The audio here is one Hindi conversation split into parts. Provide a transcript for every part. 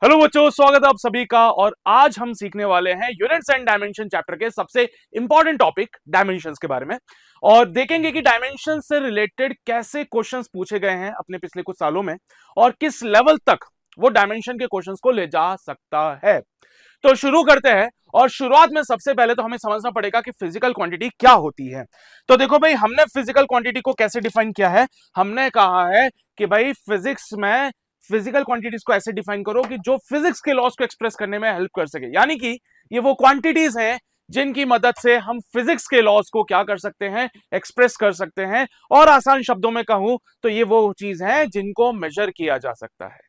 हेलो बच्चों, स्वागत है आप सभी का। और आज हम सीखने वाले हैं यूनिट्स एंड डायमेंशन चैप्टर के सबसे इंपॉर्टेंट टॉपिक डायमेंशंस के बारे में, और देखेंगे कि डायमेंशन से रिलेटेड कैसे क्वेश्चंस पूछे गए हैं अपने पिछले कुछ सालों में और किस लेवल तक वो डायमेंशन के क्वेश्चंस को ले जा सकता है। तो शुरू करते हैं। और शुरुआत में सबसे पहले तो हमें समझना पड़ेगा कि फिजिकल क्वांटिटी क्या होती है। तो देखो भाई, हमने फिजिकल क्वांटिटी को कैसे डिफाइन किया है। हमने कहा है कि भाई फिजिक्स में फिजिकल क्वांटिटीज को ऐसे डिफाइन करो कि जो फिजिक्स के लॉस को एक्सप्रेस करने में हेल्प कर सके, यानी कि ये वो क्वांटिटीज हैं जिनकी मदद से हम फिजिक्स के लॉस को क्या कर सकते हैं, एक्सप्रेस कर सकते हैं। और आसान शब्दों में कहूं तो ये वो चीज है जिनको मेजर किया जा सकता है।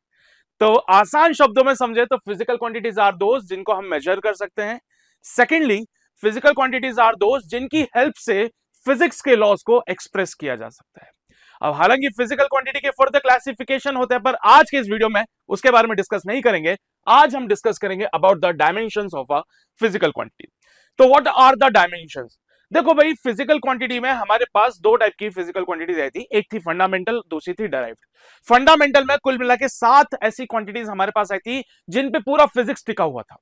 तो आसान शब्दों में समझे तो फिजिकल क्वांटिटीज आर दोस्त जिनको हम मेजर कर सकते हैं। सेकेंडली, फिजिकल क्वांटिटीज आर दोस्त जिनकी हेल्प से फिजिक्स के लॉस को एक्सप्रेस किया जा सकता है। अब हालांकि फिजिकल क्वांटिटी के फर्दर क्लासिफिकेशन होते हैं, पर आज के इस वीडियो में उसके बारे में डिस्कस नहीं करेंगे। आज हम डिस्कस करेंगे about the dimensions of a physical quantity. तो व्हाट आर द डायमेंशंस? देखो भाई, फिजिकल क्वांटिटी में हमारे पास दो टाइप की फिजिकल क्वांटिटीज आई थी। एक थी फंडामेंटल, दूसरी थी डायराइव्ड। फंडामेंटल में कुल मिला के 7 ऐसी क्वांटिटीज हमारे पास आई थी जिन पे पूरा फिजिक्स टिका हुआ था।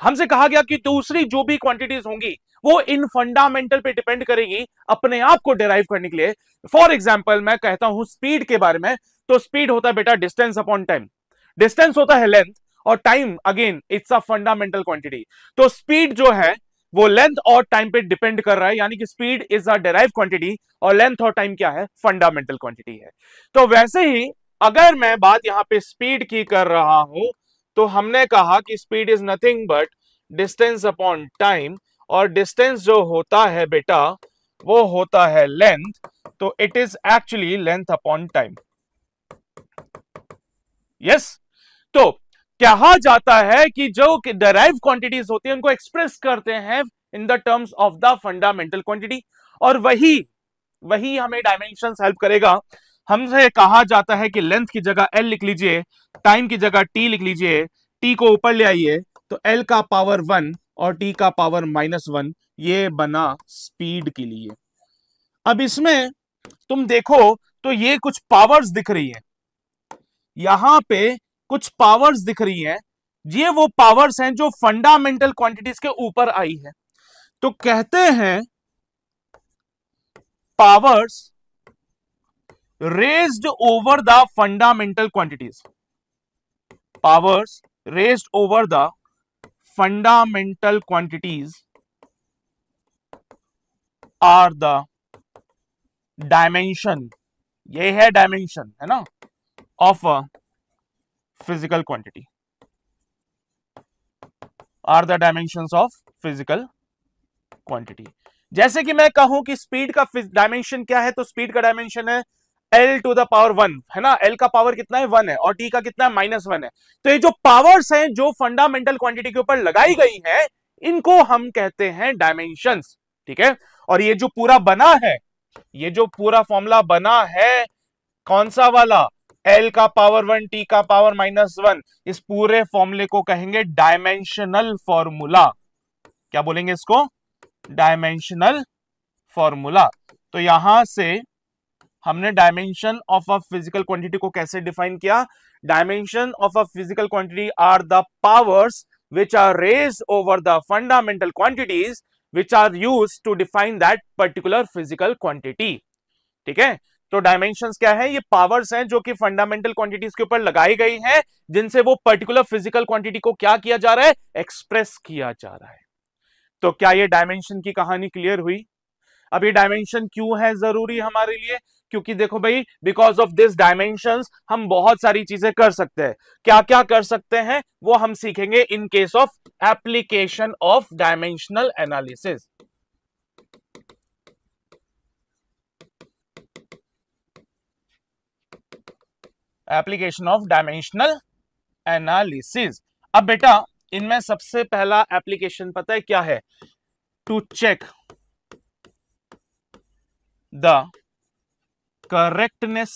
हमसे कहा गया कि दूसरी जो भी क्वांटिटीज होंगी वो इन फंडामेंटल पे डिपेंड करेगी अपने आप को डिराइव करने के लिए। फॉर एग्जांपल मैं कहता हूं स्पीड के बारे में, तो स्पीड होता है बेटा डिस्टेंस अपॉन टाइम, डिस्टेंस होता है लेंथ, और time again it's a fundamental quantity. तो स्पीड जो है वो लेंथ और टाइम पे डिपेंड कर रहा है, यानी कि speed is a derive quantity और लेंथ और टाइम क्या है, फंडामेंटल क्वांटिटी है। तो वैसे ही अगर मैं बात यहां पे स्पीड की कर रहा हूं तो हमने कहा कि speed is nothing but distance upon time, और डिस्टेंस जो होता है बेटा वो होता है लेंथ, तो it is actually length upon time. Yes, तो कहा जाता है कि जो डिराइव क्वांटिटीज होती है उनको एक्सप्रेस करते हैं in the terms of the fundamental quantity, और वही हमें डायमेंशंस हेल्प करेगा। हमसे कहा जाता है कि लेंथ की जगह एल लिख लीजिए, टाइम की जगह टी लिख लीजिए, टी को ऊपर ले आइए तो एल का पावर 1 और टी का पावर -1, ये बना स्पीड के लिए। अब इसमें तुम देखो तो ये कुछ पावर्स दिख रही है, यहां पे कुछ पावर्स दिख रही है। ये वो पावर्स हैं जो फंडामेंटल क्वांटिटीज के ऊपर आई है। तो कहते हैं powers raised over the fundamental quantities, powers raised over the fundamental quantities are the dimension, ये है डायमेंशन है ना, of a physical quantity, are the dimensions of physical quantity। जैसे कि मैं कहूं कि स्पीड का डायमेंशन क्या है, तो स्पीड का डायमेंशन है L टू द पावर 1, है ना। L का पावर कितना है, 1 है, और T का कितना है, -1 है। तो ये जो पावर्स हैं जो फंडामेंटल क्वांटिटी के ऊपर लगाई गई है, इनको हम कहते हैं डायमेंशंस। ठीक है, और ये जो पूरा बना है, ये जो पूरा फॉर्मूला बना है, कौन सा वाला, L का पावर 1 T का पावर -1, इस पूरे फॉर्मूले को कहेंगे डायमेंशनल फॉर्मूला। क्या बोलेंगे इसको, डायमेंशनल फॉर्मूला। तो यहां से हमने dimension of a physical quantity को कैसे डिफाइन किया। Dimension of a physical quantity are the powers which are raised over the fundamental quantities which are used to define that particular physical quantity। ठीक है, तो डायमेंशंस क्या है, ये पावर्स हैं जो कि फंडामेंटल क्वांटिटीज के ऊपर लगाई गई हैं, जिनसे वो पर्टिकुलर फिजिकल क्वांटिटी को क्या किया जा रहा है, एक्सप्रेस किया जा रहा है। तो क्या ये डायमेंशन की कहानी क्लियर हुई? अब ये डायमेंशन क्यों है जरूरी हमारे लिए, क्योंकि देखो भाई, बिकॉज ऑफ दिस डायमेंशंस हम बहुत सारी चीजें कर सकते हैं। क्या क्या कर सकते हैं वो हम सीखेंगे in case of application of dimensional analysis. Application of dimensional analysis. अब बेटा इनमें सबसे पहला एप्लीकेशन पता है क्या है, to check the correctness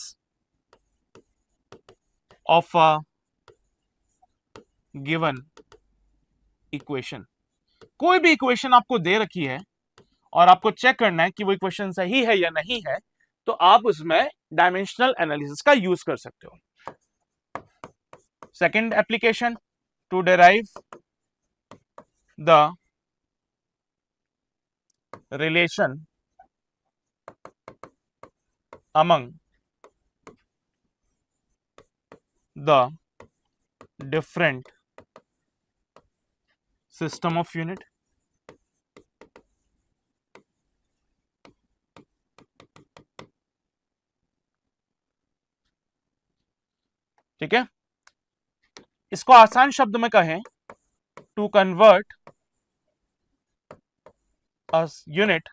of a given equation. कोई भी इक्वेशन आपको दे रखी है और आपको चेक करना है कि वो इक्वेशन सही है या नहीं है, तो आप उसमें डायमेंशनल एनालिसिस का यूज कर सकते हो। Second application, to derive the relation among the different system of unit. ठीक है, इसको आसान शब्द में कहें, to convert a unit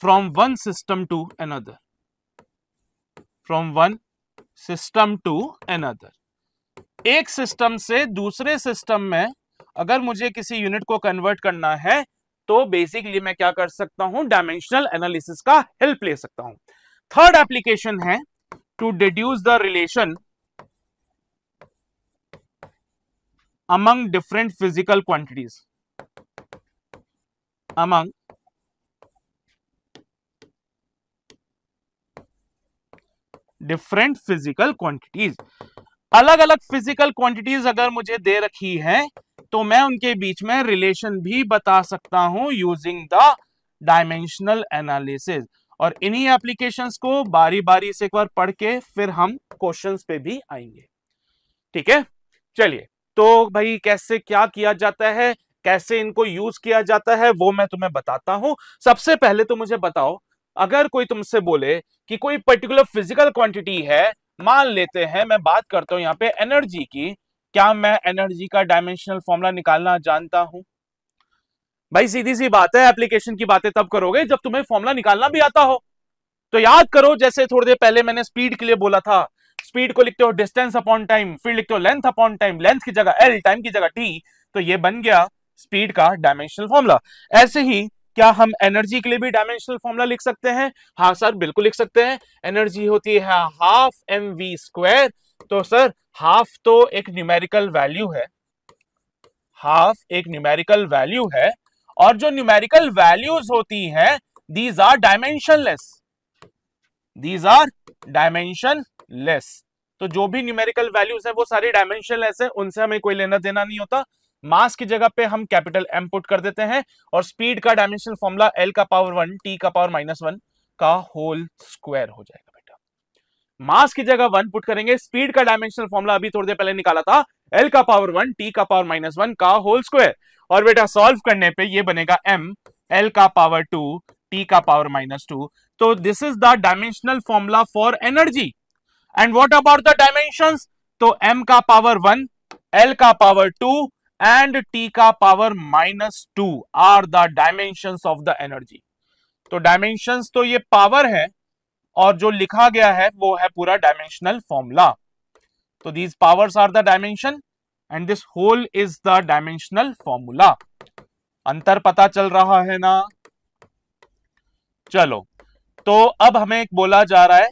from one system to another, from one system to another. एक सिस्टम से दूसरे सिस्टम में अगर मुझे किसी यूनिट को कन्वर्ट करना है तो बेसिकली मैं क्या कर सकता हूं, डायमेंशनल एनालिसिस का हेल्प ले सकता हूं। थर्ड एप्लीकेशन है to deduce the relation among different physical quantities, among different physical quantities। अलग अलग फिजिकल क्वांटिटीज अगर मुझे दे रखी है तो मैं उनके बीच में रिलेशन भी बता सकता हूं यूजिंग द डायमेंशनल एनालिसिस। और इन्हीं एप्लीकेशंस को बारी बारी से एक बार पढ़ के फिर हम क्वेश्चंस पे भी आएंगे। ठीक है, चलिए, तो भाई कैसे क्या किया जाता है, कैसे इनको यूज किया जाता है वो मैं तुम्हें बताता हूं। सबसे पहले तो मुझे बताओ, अगर कोई तुमसे बोले कि कोई पर्टिकुलर फिजिकल क्वांटिटी है, मान लेते हैं मैं बात करता हूं यहां पे एनर्जी की, क्या मैं एनर्जी का डायमेंशनल फॉर्मूला निकालना जानता हूं? भाई सीधी सी बात है, एप्लीकेशन की बातें तब करोगे जब तुम्हें फॉर्मूला निकालना भी आता हो। तो याद करो, जैसे थोड़ी देर पहले मैंने स्पीड के लिए बोला था, स्पीड को लिखते हो डिस्टेंस अपॉन टाइम, फिर लिखते हो लेंथ अपॉन टाइम, लेंथ की जगह एल, टाइम की जगह टी, तो ये बन गया स्पीड का डायमेंशनल फॉर्मूला। ऐसे ही क्या हम एनर्जी के लिए भी डायमेंशनल फॉर्मूला लिख सकते हैं? हाँ सर, बिल्कुल लिख सकते हैं। एनर्जी होती है हाफ mv²। तो सर हाफ तो एक न्यूमेरिकल वैल्यू है, हाफ एक न्यूमेरिकल वैल्यू है, और जो न्यूमेरिकल वैल्यूज होती हैं these are dimensionless, these are dimensionless. तो जो भी न्यूमेरिकल वैल्यूज है वो सारी डायमेंशनलेस है, उनसे हमें कोई लेना देना नहीं होता। मास की जगह पे हम कैपिटल एम पुट कर देते हैं, और स्पीड का डायमेंशनल फॉर्मूला एल का पावर 1 टी का पावर -1 का होल स्क्वायर हो जाएगा। बेटा मास की जगह 1 पुट करेंगे, स्पीड का डायमेंशनल फॉर्मूला अभी थोड़ी देर पहले निकाला था, एल का पावर 1 टी का पावर -1 का होल स्क्वायर। और बेटा सॉल्व करने पे ये बनेगा m एल का पावर 2 टी का पावर -2। तो this is the dimensional formula for energy. And what about the dimensions? तो m का पावर 1, l का पावर 2 एंड t का power -2 are the dimensions of the energy. तो डायमेंशंस तो ये पावर है, और जो लिखा गया है वो है पूरा डायमेंशनल फॉर्मूला। तो these powers are the dimension and this whole is the dimensional formula. अंतर पता चल रहा है ना? चलो, तो अब हमें बोला जा रहा है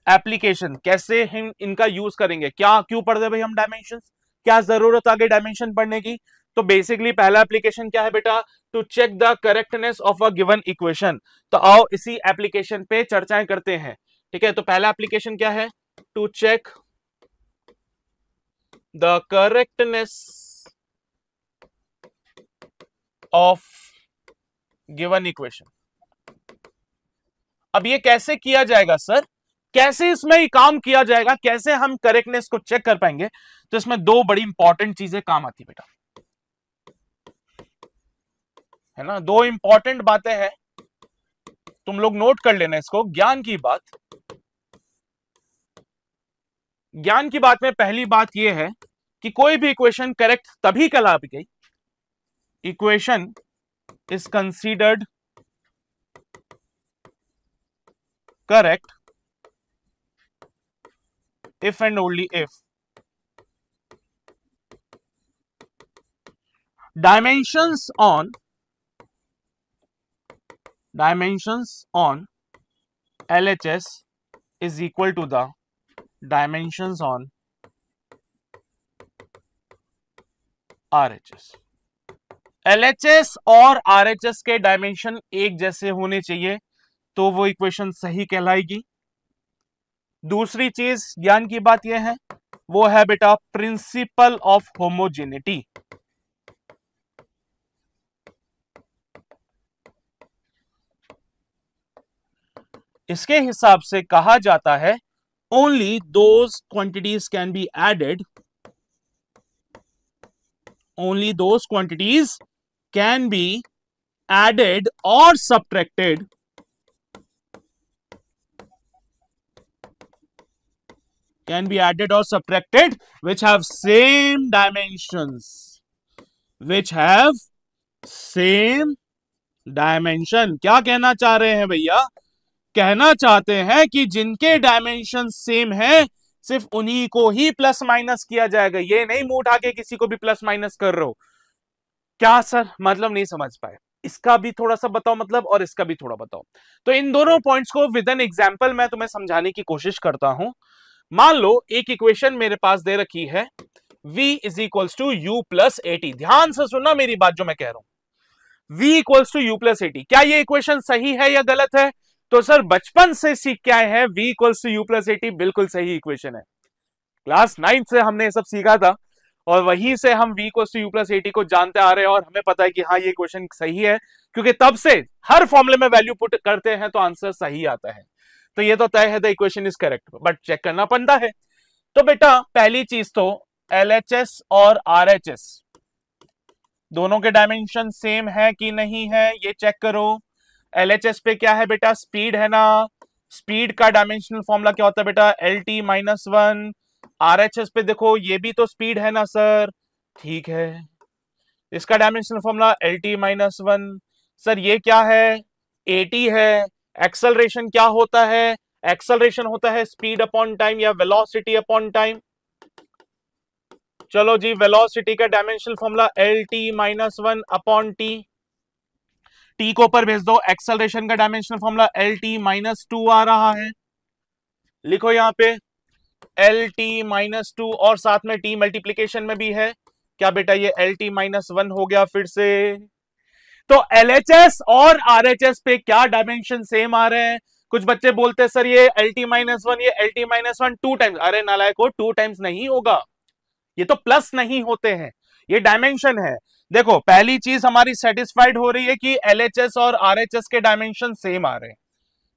एप्लीकेशन, कैसे हम इनका यूज करेंगे, क्या क्यों पढ़ते भाई हम डायमेंशन, क्या जरूरत आगे डायमेंशन पढ़ने की? तो बेसिकली पहला एप्लीकेशन क्या है बेटा? To check the correctness of a given equation. तो आओ इसी एप्लीकेशन पे चर्चाएं करते हैं। ठीक है, तो पहला एप्लीकेशन क्या है? To check the correctness of given equation. अब ये कैसे किया जाएगा सर, कैसे इसमें ये काम किया जाएगा, कैसे हम करेक्टनेस को चेक कर पाएंगे? तो इसमें दो बड़ी इंपॉर्टेंट चीजें काम आती बेटा, है ना। दो इंपॉर्टेंट बातें हैं, तुम लोग नोट कर लेना इसको, ज्ञान की बात। ज्ञान की बात में पहली बात यह है कि कोई भी इक्वेशन करेक्ट तभी कहलाएगी, equation is considered correct if and only if dimensions on LHS is equal to the dimensions on RHS। LHS और RHS के डायमेंशन एक जैसे होने चाहिए तो वो इक्वेशन सही कहलाएगी। दूसरी चीज ज्ञान की बात यह है वो है बेटा प्रिंसिपल ऑफ होमोजेनिटी। इसके हिसाब से कहा जाता है only those quantities can be added, only those quantities can be added or subtracted which have same dimensions, क्या कहना चाह रहे हैं भैया? कहना चाहते हैं कि जिनके डायमेंशन सेम है सिर्फ उन्हीं को ही प्लस माइनस किया जाएगा, ये नहीं मुंह उठा के किसी को भी प्लस माइनस कर रहे हो। क्या सर मतलब नहीं समझ पाए? इसका भी थोड़ा सा बताओ मतलब, और इसका भी थोड़ा बताओ। तो इन दोनों पॉइंट्स को विद एन एग्जांपल मैं तुम्हें समझाने की कोशिश करता हूं। मान लो एक इक्वेशन मेरे पास दे रखी है v is equals to U plus at. ध्यान से सुनना मेरी बात जो मैं कह रहा हूं। v equals to U plus at, क्या ये इक्वेशन सही है या गलत है? तो सर बचपन से सीख के आए हैं v equals to U plus at बिल्कुल सही इक्वेशन है। क्लास 9 से हमने ये सब सीखा था और वहीं से हम v equals to U plus at को जानते आ रहे हैं और हमें पता है कि हाँ ये इक्वेशन सही है, क्योंकि तब से हर फॉर्मूले में वैल्यू पुट करते हैं तो आंसर सही आता है। तो ये तो तय है the equation is correct, but check करना पड़ता है। तो बेटा पहली चीज तो LHS और RHS दोनों के डायमेंशन सेम है कि नहीं है ये चेक करो। LHS पे क्या है बेटा? स्पीड है ना। स्पीड का डायमेंशनल फॉर्मूला क्या होता है बेटा? LT minus 1। RHS पे देखो ये भी तो स्पीड है ना सर, ठीक है, इसका dimensional formula LT minus 1। Sir ये क्या है? AT है। एक्सेलरेशन क्या होता है? एक्सेलरेशन होता है स्पीड अपॉन टाइम या वेलोसिटी अपॉन टाइम। चलो जी, वेलोसिटी का dimensional formula LT minus 1 upon T. T को ऊपर भेज दो। एक्सेलरेशन का डायमेंशनल फॉर्मूला LT माइनस 2 आ रहा है, लिखो यहां पे LT माइनस 2 और साथ में टी मल्टीप्लीकेशन में भी है। क्या बेटा ये LT माइनस 1 हो गया फिर से? तो LHS और RHS पे क्या डायमेंशन सेम आ रहे हैं? कुछ बच्चे बोलते हैं सर ये LT माइनस 1 ये LT माइनस 1 2 टाइम्स। अरे नालायको, 2 टाइम्स नहीं होगा, ये तो प्लस नहीं होते हैं, ये डायमेंशन है। देखो पहली चीज हमारी सेटिस्फाइड हो रही है कि LHS और RHS के डायमेंशन सेम आ रहे हैं।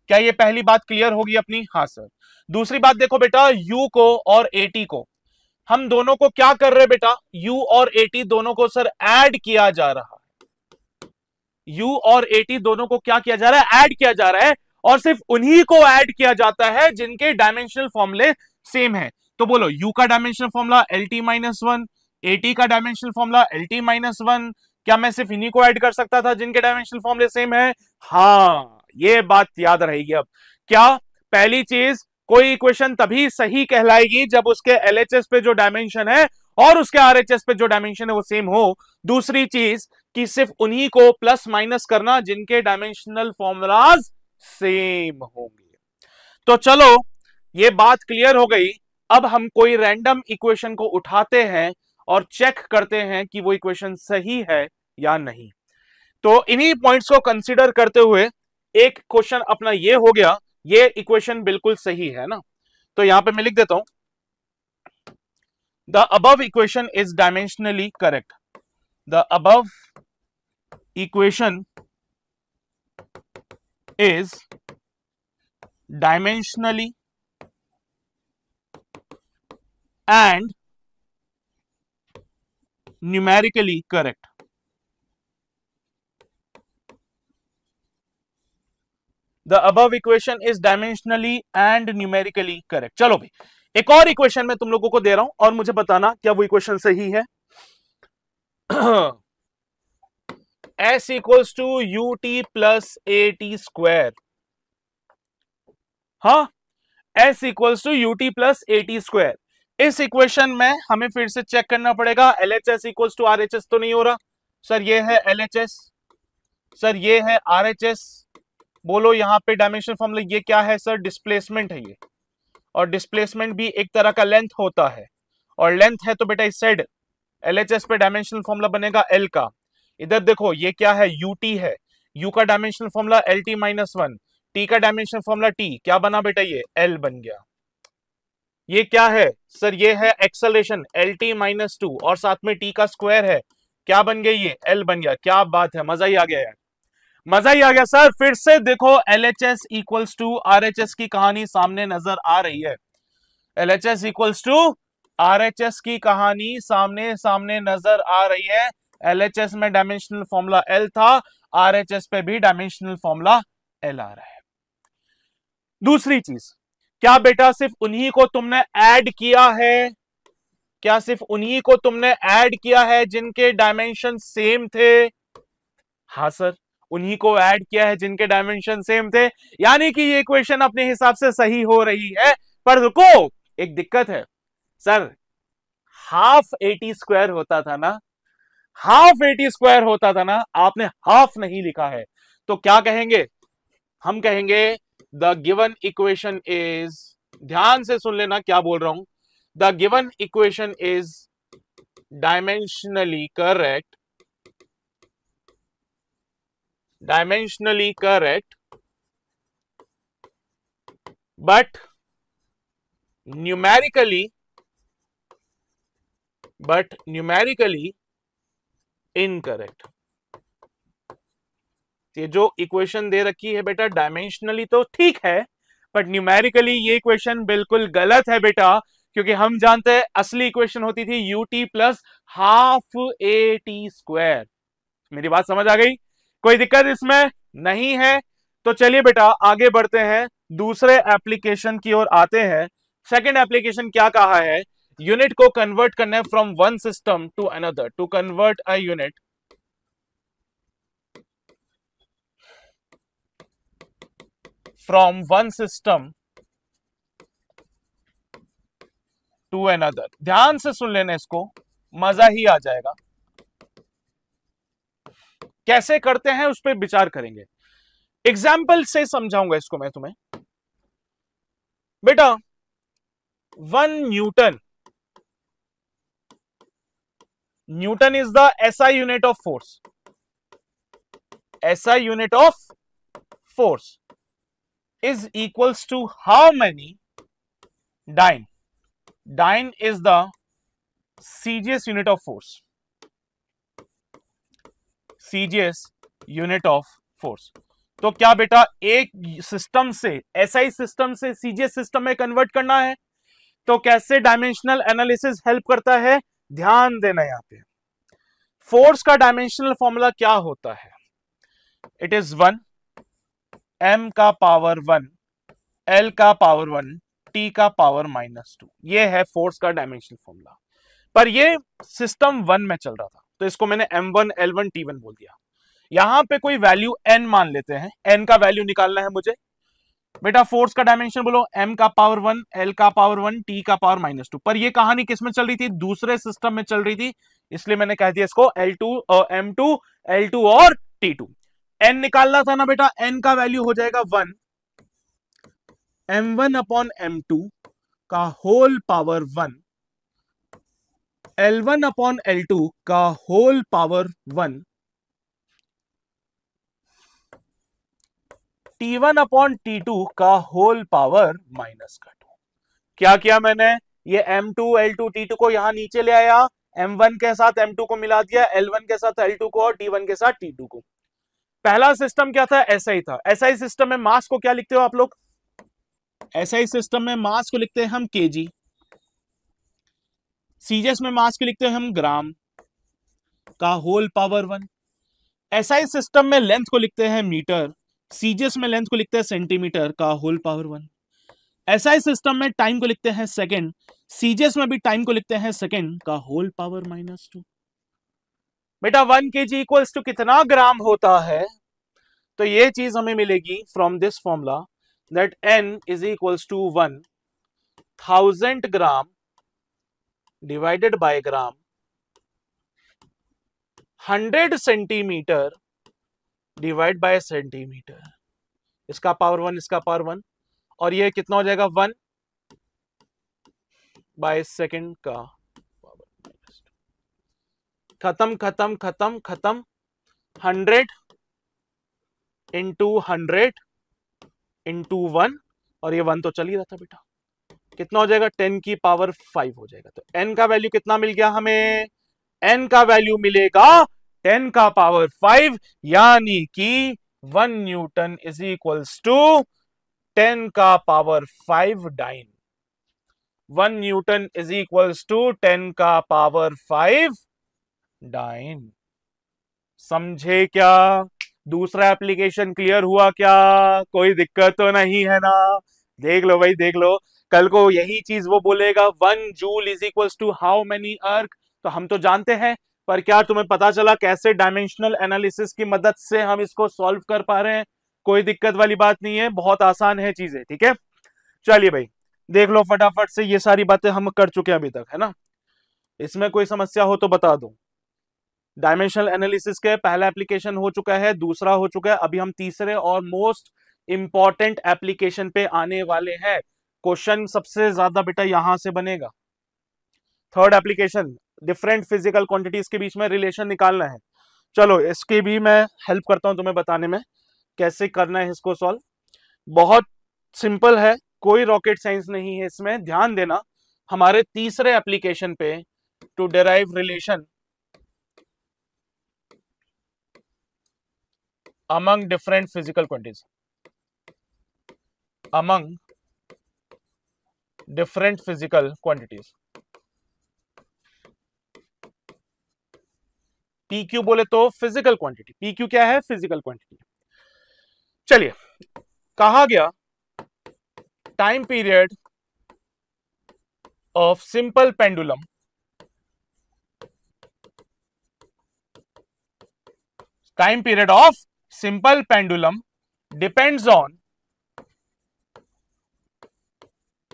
क्या ये पहली बात क्लियर होगी अपनी? हाँ सर। दूसरी बात देखो बेटा, U को और AT को हम दोनों को क्या कर रहे हैं बेटा? U और AT दोनों को सर ऐड किया जा रहा है। U और AT दोनों को क्या किया जा रहा है? ऐड किया जा रहा है, और सिर्फ उन्हीं को ऐड किया जाता है जिनके डायमेंशनल फॉर्मूले सेम है। तो बोलो U का dimensional formula LT minus 1, AT का डायमेंशनल फॉर्मूला LT माइनस 1। क्या मैं सिर्फ इन्हीं को ऐड कर सकता था जिनके डायमेंशनल फॉर्मूले सेम है? हाँ, ये बात याद रहेगी। अब क्या पहली चीज, कोई इक्वेशन तभी सही कहलाएगी जब उसके LHS पे जो डायमेंशन है और उसके RHS पे जो डायमेंशन है वो सेम हो। दूसरी चीज कि सिर्फ उन्हीं को प्लस माइनस करना जिनके डायमेंशनल फॉर्मूलाज सेम होंगे। तो चलो ये बात क्लियर हो गई। अब हम कोई रैंडम इक्वेशन को उठाते हैं और चेक करते हैं कि वो इक्वेशन सही है या नहीं। तो इन्हीं पॉइंट्स को कंसीडर करते हुए एक क्वेश्चन अपना ये हो गया, ये इक्वेशन बिल्कुल सही है ना। तो यहां पे मैं लिख देता हूं, the above equation is dimensionally correct. The above equation is dimensionally and numerically correct. The above equation is dimensionally and numerically correct. चलो भाई, एक और इक्वेशन मैं तुम लोगों को दे रहा हूं और मुझे बताना क्या वो इक्वेशन सही है। S equals to UT plus AT square। हाँ, S equals to UT plus AT square। इस इक्वेशन में हमें फिर से चेक करना पड़ेगा, LHS इक्वल्स टू RHS तो नहीं हो रहा। सर ये है LHS, सर ये है RHS। बोलो यहाँ पे डायमेंशनल फॉर्मूला ये क्या है सर? डिस्प्लेसमेंट है ये, और डिस्प्लेसमेंट भी एक तरह का लेंथ होता है, और लेंथ है तो बेटा इस साइड LHS पे डायमेंशनल फॉर्मूला बनेगा L का। इधर देखो ये क्या है? UT है, U का dimensional formula LT minus 1, T का डायमेंशनल फॉर्मूला T क्या बना बेटा? ये L बन गया। ये क्या है सर? ये है एक्सेलरेशन LT माइनस 2 और साथ में t का स्क्वायर है, क्या बन गई? ये L बन गया। क्या बात है, मजा ही आ गया यार, मजा ही आ गया सर। फिर से देखो LHS इक्वल्स टू RHS की कहानी सामने नजर आ रही है। LHS इक्वल्स टू RHS की कहानी सामने सामने नजर आ रही है। LHS में डायमेंशनल फॉर्मूला L था, RHS पे भी डायमेंशनल फॉर्मूला L आ रहा है। दूसरी चीज, क्या बेटा सिर्फ उन्हीं को तुमने ऐड किया है? क्या सिर्फ उन्हीं को तुमने ऐड किया है जिनके डायमेंशन सेम थे? हाँ सर, उन्हीं को ऐड किया है जिनके डायमेंशन सेम थे, यानी कि ये इक्वेशन अपने हिसाब से सही हो रही है। पर रुको, एक दिक्कत है सर, हाफ AT स्क्वायर होता था ना, हाफ AT स्क्वायर होता था ना, आपने हाफ नहीं लिखा है। तो क्या कहेंगे? हम कहेंगे द गिवन इक्वेशन इज, ध्यान से सुन लेना क्या बोल रहा हूं, the given equation is dimensionally correct, dimensionally correct, but numerically incorrect. ये जो इक्वेशन दे रखी है बेटा, डायमेंशनली तो ठीक है, बट न्यूमेरिकली ये इक्वेशन बिल्कुल गलत है बेटा, क्योंकि हम जानते हैं असली इक्वेशन होती थी UT plus half AT square. मेरी बात समझ आ गई? कोई दिक्कत इसमें नहीं है? तो चलिए बेटा आगे बढ़ते हैं, दूसरे एप्लीकेशन की ओर आते हैं। सेकंड एप्लीकेशन क्या कहा है? यूनिट को कन्वर्ट करना है from one system to another. To convert a unit from one system to another. ध्यान से सुन लेना इसको, मजा ही आ जाएगा। कैसे करते हैं उस पर विचार करेंगे, एग्जाम्पल से समझाऊंगा इसको मैं तुम्हें। बेटा 1 Newton, Newton is the SI unit of force, SI unit of force is equals to how many dyne? Dyne is the CGS unit of force, CGS unit of force। तो क्या बेटा एक सिस्टम से, SI सिस्टम से CGS सिस्टम में कन्वर्ट करना है, तो कैसे डायमेंशनल एनालिसिस हेल्प करता है? ध्यान देना यहां पे। फोर्स का डायमेंशनल फॉर्मूला क्या होता है? इट इज 1 m का पावर 1 L का पावर 1 T का पावर -2। ये है फोर्स का डायमेंशनल फॉर्मूला। पर ये सिस्टम 1 में चल रहा था, तो इसको मैंने M1 L1 T1 बोल दिया। यहां पे कोई वैल्यू n मान लेते हैं, n का वैल्यू निकालना है मुझे। बेटा फोर्स का डायमेंशन बोलो, m का पावर 1 L का पावर 1 T का पावर -2। पर ये कहानी किस में चल रही थी? दूसरे सिस्टम में चल रही थी, इसलिए मैंने कह दिया इसको L2 M2 L2 और T2। n निकालना था ना बेटा, n का वैल्यू हो जाएगा 1 M1 अपॉन M2 का whole power 1 L1 upon L2 का whole power 1 T1 upon T2 का होल पावर -2। क्या किया मैंने? ये M2 L2 T2 को यहां नीचे ले आया, M1 के साथ M2 को मिला दिया, L1 के साथ L2 को और T1 के साथ T2 को। पहला सिस्टम क्या था? SI था। SI सिस्टम में मास को क्या लिखते हो आप लोग? SI सिस्टम में मास को लिखते हैं हम kg, CGS में मास को लिखते हैं हम ग्राम का होल पावर 1। SI सिस्टम में लेंथ को लिखते हैं मीटर, CGS में लेंथ को लिखते हैं सेंटीमीटर का होल पावर 1। SI सिस्टम में टाइम को लिखते हैं सेकंड, CGS में भी टाइम को लिखते हैं सेकंड का होल पावर -2। बेटा 1 kg इक्वल्स टू कितना ग्राम होता है? तो ये चीज हमें मिलेगी from this formula that n is equals to 1000 gram divided by gram, 100 centimetre divide by centimetre, इसका पावर 1 इसका पावर 1, और ये कितना हो जाएगा 1 बाय सेकेंड का पावर -2। खत्म खत्म खत्म खत्म, 100 इंटू 100 इंटू 1, और ये 1 तो चल ही रहा था बेटा, कितना हो जाएगा 10 की पावर 5 हो जाएगा। तो n का वैल्यू कितना मिल गया हमें, n का वैल्यू मिलेगा 10 का पावर 5 यानी कि 1 न्यूटन इज इक्वल्स टू 10 का power 5 dyne. 1 newton is equals to 10 का पावर 5 डाइन। समझे क्या? दूसरा एप्लीकेशन क्लियर हुआ क्या? कोई दिक्कत तो नहीं है ना? देख लो भाई, देख लो, कल को यही चीज वो बोलेगा 1 joule is equals to how many erg. तो हम तो जानते हैं, पर क्या तुम्हें पता चला कैसे डायमेंशनल एनालिसिस की मदद से हम इसको सॉल्व कर पा रहे हैं? कोई दिक्कत वाली बात नहीं है, बहुत आसान है चीजें। ठीक है, चलिए भाई देख लो फटाफट से, ये सारी बातें हम कर चुके हैं अभी तक, है ना? इसमें कोई समस्या हो तो बता दो। डायमेंशनल एनालिसिस के पहला एप्लीकेशन हो चुका है, दूसरा हो चुका है, अभी हम तीसरे और मोस्ट इंपॉर्टेंट एप्लीकेशन पे आने वाले हैं। क्वेश्चन सबसे ज्यादा बेटा यहां से बनेगा। Third application, different physical quantities के बीच में रिलेशन निकालना है। चलो इसकी भी मैं हेल्प करता हूं तुम्हें बताने में, कैसे करना है इसको सॉल्व। बहुत सिंपल है, कोई रॉकेट साइंस नहीं है इसमें। ध्यान देना, हमारे तीसरे एप्लीकेशन पे to derive relation among different physical quantities, among different physical quantities। PQ बोले तो फिजिकल क्वांटिटी, PQ क्या है? Physical quantity. चलिए, कहा गया time period of simple pendulum, time period of simple pendulum depends on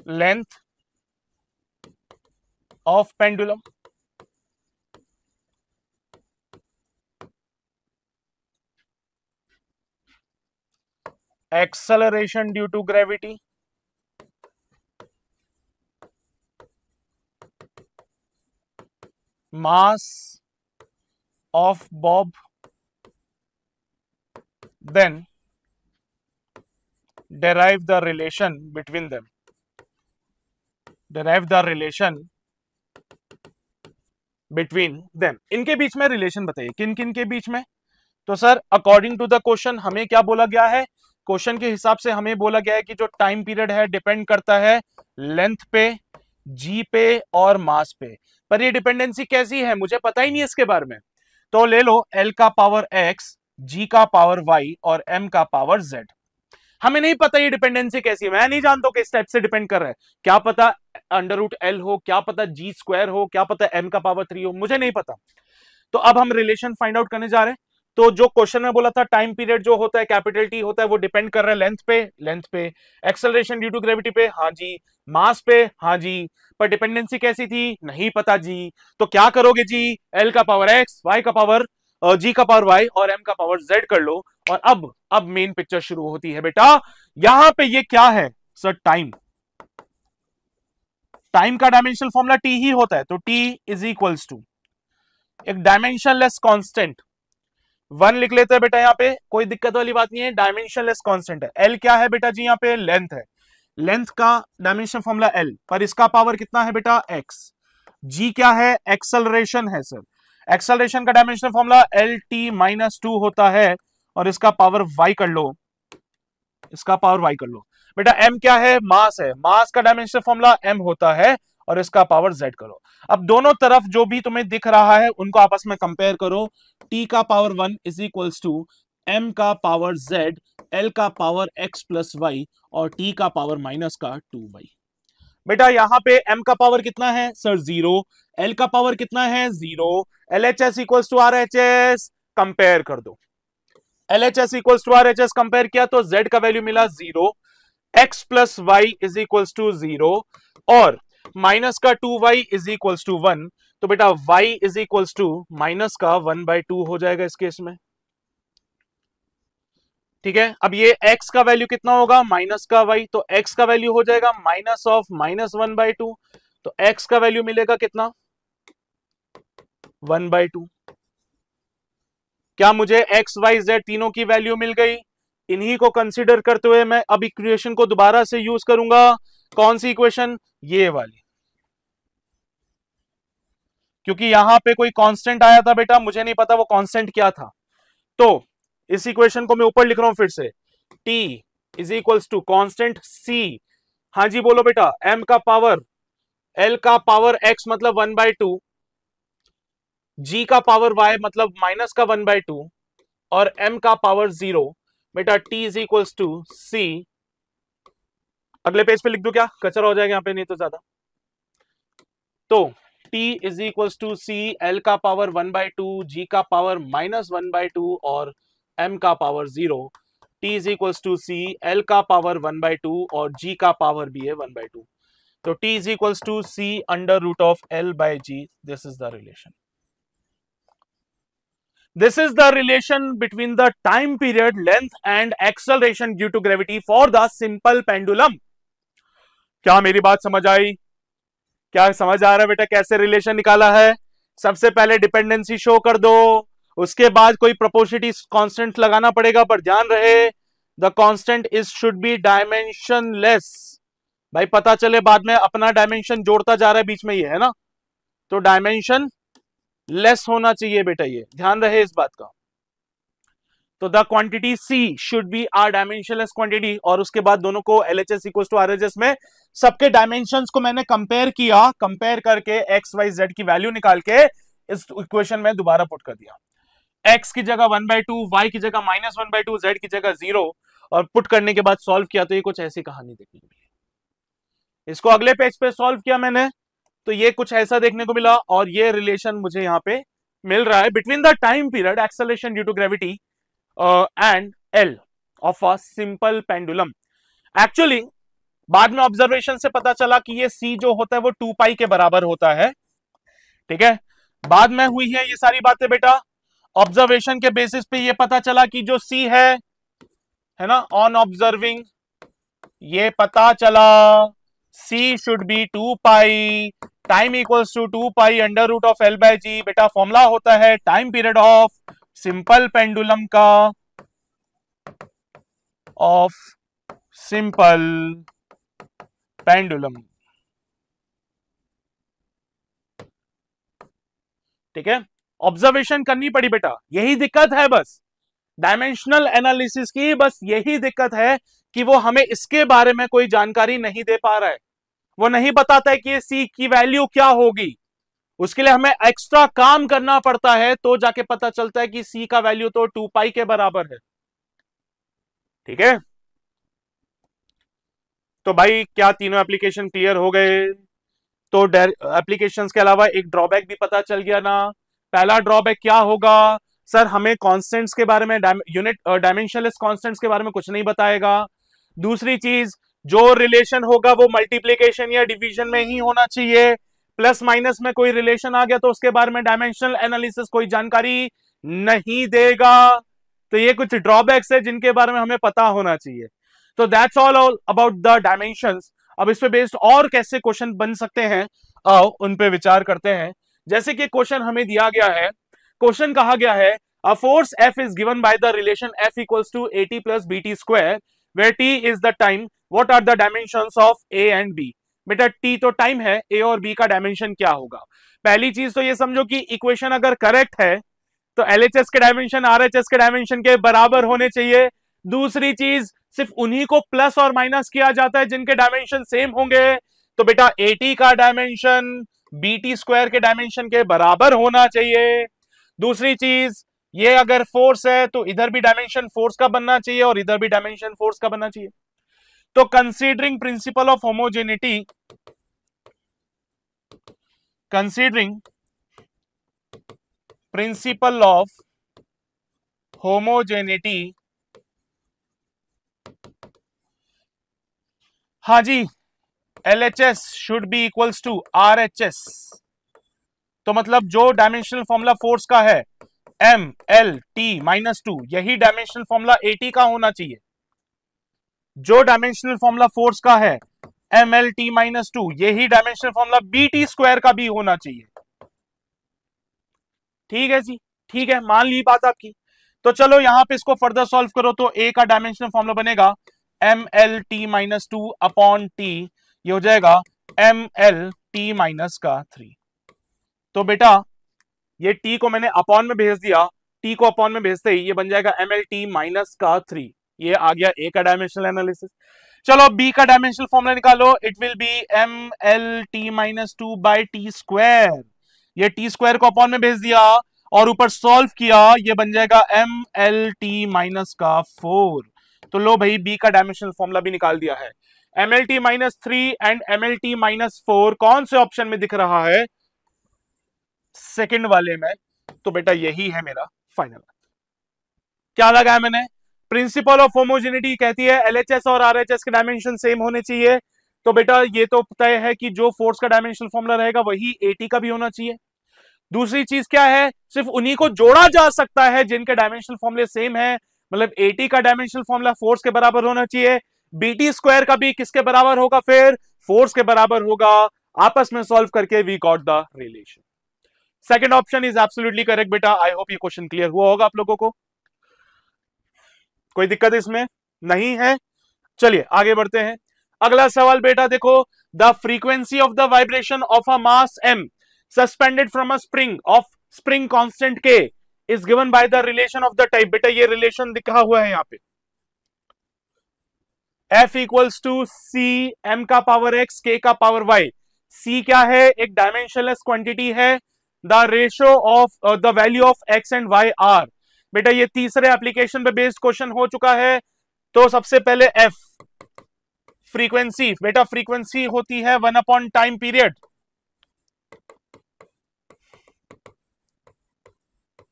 length of pendulum, acceleration due to gravity, mass of bob, then derive the relation between them, derive the relation between them। इनके बीच में रिलेशन बताइए, किन किन के बीच में? तो sir according to the question हमें क्या बोला गया है? क्वेश्चन के हिसाब से हमें बोला गया है कि जो टाइम पीरियड है डिपेंड करता है लेंथ पे, जी पे और मास पे। पर ये डिपेंडेंसी कैसी है मुझे पता ही नहीं है इसके बारे में। तो ले लो एल का पावर एक्स, जी का पावर वाई और एम का पावर जेड। हमें नहीं पता ये डिपेंडेंसी कैसी है, मैं नहीं जानता किस टाइप से डिपेंड कर रहा है। क्या पता अंडर रूट एल हो, क्या पता जी स्क्वायर हो, क्या पता एम का पावर 3 हो, मुझे नहीं पता। तो अब हम रिलेशन फाइंड आउट करने जा रहे हैं। तो जो क्वेश्चन में बोला था टाइम पीरियड जो होता है कैपिटल टी होता है, वो डिपेंड कर रहा है लेंथ पे, एक्सेलरेशन ड्यू टू ग्रेविटी पे, हाँ जी, मास पे, हाँ जी, पर डिपेंडेंसी कैसी थी नहीं पता जी। तो क्या करोगे जी, एल का पावर एक्स, वाई का पावर जी का पावर वाई और एम का पावर जेड कर लो। और अब मेन पिक्चर शुरू होती है बेटा। यहां पे ये क्या है सर? टाइम का डायमेंशनल फॉर्मूला टी ही होता है। तो टी इज इक्वल्स टू एक डायमेंशनलेस कांस्टेंट 1 लिख लेते हैं बेटा, यहां पे कोई दिक्कत वाली बात नहीं है, डायमेंशनलेस कांस्टेंट है। एल क्या है बेटा जी? यहां पे लेंथ है, लेंथ का डायमेंशन फॉर्मूला एल, पर इसका पावर कितना है बेटा? एक्स। जी क्या है? एक्सेलरेशन है सर, एक्सेलरेशन का dimension formula L T minus 2 होता है और इसका पावर वाई कर लो, इसका पावर वाई कर लो बेटा। एम क्या है? मास है, मास का डायमेंशन फॉर्मूला एम होता है और इसका पावर जेड करो। अब दोनों तरफ जो भी तुम्हें दिख रहा है उनको आपस में कंपेयर करो। टी का power 1 is equals to M का पावर जेड, एल का पावर एक्स प्लस वाई और टी का पावर माइनस का 2y। बेटा यहां पे m का पावर कितना है सर? 0। l का पावर कितना है? 0। LHS equals to RHS, compare कर दो। LHS equals to RHS compare किया तो z का वैल्यू मिला 0, x plus Y is equals to 0 और माइनस का 2y इज इक्वल्स टू 1। तो बेटा y is equals to minus का 1/2 हो जाएगा इस केस में। ठीक है, अब ये x का वैल्यू कितना होगा? माइनस का y, तो x का वैल्यू हो जाएगा माइनस ऑफ माइनस 1/2। तो x का वैल्यू मिलेगा कितना? 1/2। क्या मुझे x y z तीनों की वैल्यू मिल गई? इन्हीं को कंसीडर करते हुए मैं अब इक्वेशन को दोबारा से यूज करूंगा। कौन सी इक्वेशन? ये वाली, क्योंकि यहां पे कोई कांस्टेंट आया था बेटा, मुझे नहीं पता वो कांस्टेंट क्या था। तो इस इक्वेशन को मैं ऊपर लिख रहा हूं फिर से, t is equals to constant c। हाँ जी बोलो बेटा, m का पावर l का पावर x मतलब 1/2, g का पावर y मतलब माइनस का 1/2 और m का पावर 0। बेटा t is equals to c। अगले पेज पे लिख दूं क्या? कचरा हो जाएगा यहां पे नहीं तो ज्यादा। तो t is equals to C, L का पावर 1/2, g का पावर माइनस 1/2 और m का power 0। t is equals to C, L का पावर 1/2 और g का पावर भी है 1/2। तो t is equals to C under root of l by g। This is the relation. This is the relation between the time period, length and acceleration due to gravity for the simple pendulum. क्या मेरी बात समझ आई? क्या समझ आ रहा है बेटा कैसे रिलेशन निकाला है? सबसे पहले डिपेंडेंसी शो कर दो, उसके बाद कोई प्रोपोर्शनलिटी कांस्टेंट लगाना पड़ेगा, पर ध्यान रहे the constant is should be dimensionless. भाई पता चले बाद में अपना डायमेंशन जोड़ता जा रहा है बीच में, ये है ना, तो डायमेंशन लेस होना चाहिए बेटा, ये ध्यान रहे इस बात का। तो the quantity C should be are dimensionless quantity, और उसके बाद दोनों को LHS इक्वल टू RHS में सबके डायमेंशंस को मैंने कंपेयर किया, कंपेयर करके x y z की वैल्यू निकाल के इस इक्वेशन में दोबारा पुट कर दिया। x की जगह 1/2, y की जगह माइनस 1/2, z की जगह 0, और पुट करने के बाद सॉल्व किया तो ये कुछ ऐसी कहानी देखने को मिली। इसको अगले पेज पे सॉल्व किया मैंने तो ये कुछ ऐसा देखने को मिला, और ये रिलेशन मुझे यहां पे मिल रहा है between the time period acceleration due to gravity and L of a simple pendulum। Actually बाद में ऑब्जर्वेशन से पता चला कि ये C जो होता है वो 2 पाई के बराबर होता है, ठीक है। बाद में हुई है ये सारी बातें बेटा, ऑब्जर्वेशन के बेसिस पे ये पता चला कि जो C है ना, ऑन ऑब्जर्विंग ये पता चला C should be 2 pi, time equals to 2 pi under root of L by G। बेटा फॉर्मूला होता है time period of simple pendulum का, ऑफ सिंपल पेंडुलम, ठीक है। ऑब्जर्वेशन करनी पड़ी बेटा, यही दिक्कत है बस डायमेंशनल एनालिसिस की, बस यही दिक्कत है कि वो हमें इसके बारे में कोई जानकारी नहीं दे पा रहा है, वो नहीं बताता है कि ये C की वैल्यू क्या होगी। उसके लिए हमें एक्स्ट्रा काम करना पड़ता है, तो जाके पता चलता है कि C का वैल्यू तो 2 पाई के बराबर है, ठीक है। तो भाई क्या तीनों एप्लीकेशन क्लियर हो गए? तो एप्लीकेशंस के अलावा एक ड्रॉबैक भी पता चल गया ना। पहला ड्रॉबैक क्या होगा सर, हमें कांस्टेंट्स के बारे में, यूनिट डायमेंशनलेस कांस्टेंट्स के बारे में कुछ नहीं बताएगा। दूसरी चीज, जो रिलेशन होगा वो मल्टीप्लीकेशन या डिवीजन में ही होना चाहिए, प्लस माइनस में कोई रिलेशन आ गया तो उसके बारे में डायमेंशनल एनालिसिस कोई जानकारी नहीं देगा। तो ये कुछ ड्रॉबैक्स है जिनके बारे में हमें पता होना चाहिए। तो that's all about the dimensions. अब इस पे बेस्ड और कैसे क्वेश्चन बन सकते हैं, आओ उन पे विचार करते हैं। जैसे कि क्वेश्चन हमें दिया गया है, क्वेश्चन कहा गया है a force F is given by the relation F equals to AT plus BT square where T is the time, what are the dimensions of A and B। बेटा T तो टाइम है, A और B का डायमेंशन क्या होगा? पहली चीज तो ये समझो कि इक्वेशन अगर करेक्ट है तो LHS के डायमेंशन RHS के डायमेंशन के बराबर होने चाहिए। दूसरी चीज, सिर्फ उन्हीं को प्लस और माइनस किया जाता है जिनके डायमेंशन सेम होंगे। तो बेटा AT का डायमेंशन BT स्क्वायर के डायमेंशन के बराबर होना चाहिए। दूसरी चीज, ये अगर फोर्स है तो इधर भी डायमेंशन फोर्स का बनना चाहिए और इधर भी डायमेंशन फोर्स का बनना चाहिए। तो considering principle of homogeneity, considering principle of homogeneity, हाँ जी, LHS should be equals to RHS। तो मतलब जो डायमेंशनल फॉर्मूला फोर्स का है MLT-2, यही डायमेंशनल फॉर्मूला AT का होना चाहिए। जो डायमेंशनल फॉर्मूला फोर्स का है MLT-2, यही डायमेंशनल फॉर्मूला BT स्क्वायर का भी होना चाहिए। ठीक है जी, ठीक है, मान ली बात आपकी। तो चलो यहां पे इसको फर्दर सॉल्व करो तो A का डायमेंशनल फॉर्मूला बनेगा MLT-2 अपॉन T। ये हो जाएगा mlt माइनस का 3। तो बेटा ये t को मैंने अपॉन में भेज दिया, t को अपॉन में भेजते ही ये बन जाएगा mlt माइनस का 3। ये आ गया a का डायमेंशनल एनालिसिस। चलो b का डायमेंशनल फॉर्मूला निकालो। It will be mlt minus 2 by T square. ये टी स्क्वायर को अपॉन में भेज दिया और ऊपर सॉल्व किया, ये बन जाएगा mlt माइनस का 4। तो लो भाई b का डायमेंशनल फॉर्मूला भी निकाल दिया है। mlt minus 3 and mlt minus 4 कौन से ऑप्शन में दिख रहा है? सेकंड वाले में। तो बेटा यही है मेरा फाइनल। क्या लगाया मैंने? प्रिंसिपल ऑफ होमोजेनिटी कहती है एलएचएस और आरएचएस के डायमेंशन सेम होने चाहिए। तो बेटा ये तो तय है कि जो फोर्स का डायमेंशनल फॉर्मूला रहेगा वही एटी का भी होना चाहिए। दूसरी चीज क्या है? सिर्फ उन्हीं को जोड़ा जा सकता है जिनके डायमेंशनल फॉर्मूले सेम है, मतलब एटी का डायमेंशनल फॉर्मूला फोर्स के बराबर होना चाहिए। बीटी स्क्वायर का भी किसके बराबर होगा? फिर फोर्स के बराबर होगा। आपस में सॉल्व करके we got the relation. Second option is absolutely correct बेटा। आई होप ये क्वेश्चन क्लियर हुआ होगा आप लोगों को। कोई दिक्कत इसमें नहीं है? चलिए आगे बढ़ते हैं। अगला सवाल बेटा देखो, the frequency of the vibration of a mass m suspended from a spring of spring constant k is given by the relation of the type. बेटा ये रिलेशन लिखा हुआ है यहां पे, F equals to C m का पावर x k का पावर y। c क्या है? एक डायमेंशनलेस क्वांटिटी है। The ratio of the value of x and y are. बेटा ये तीसरे एप्लीकेशन पे बेस्ड क्वेश्चन हो चुका है। तो सबसे पहले F फ्रीक्वेंसी। बेटा फ्रीक्वेंसी होती है 1 upon time period,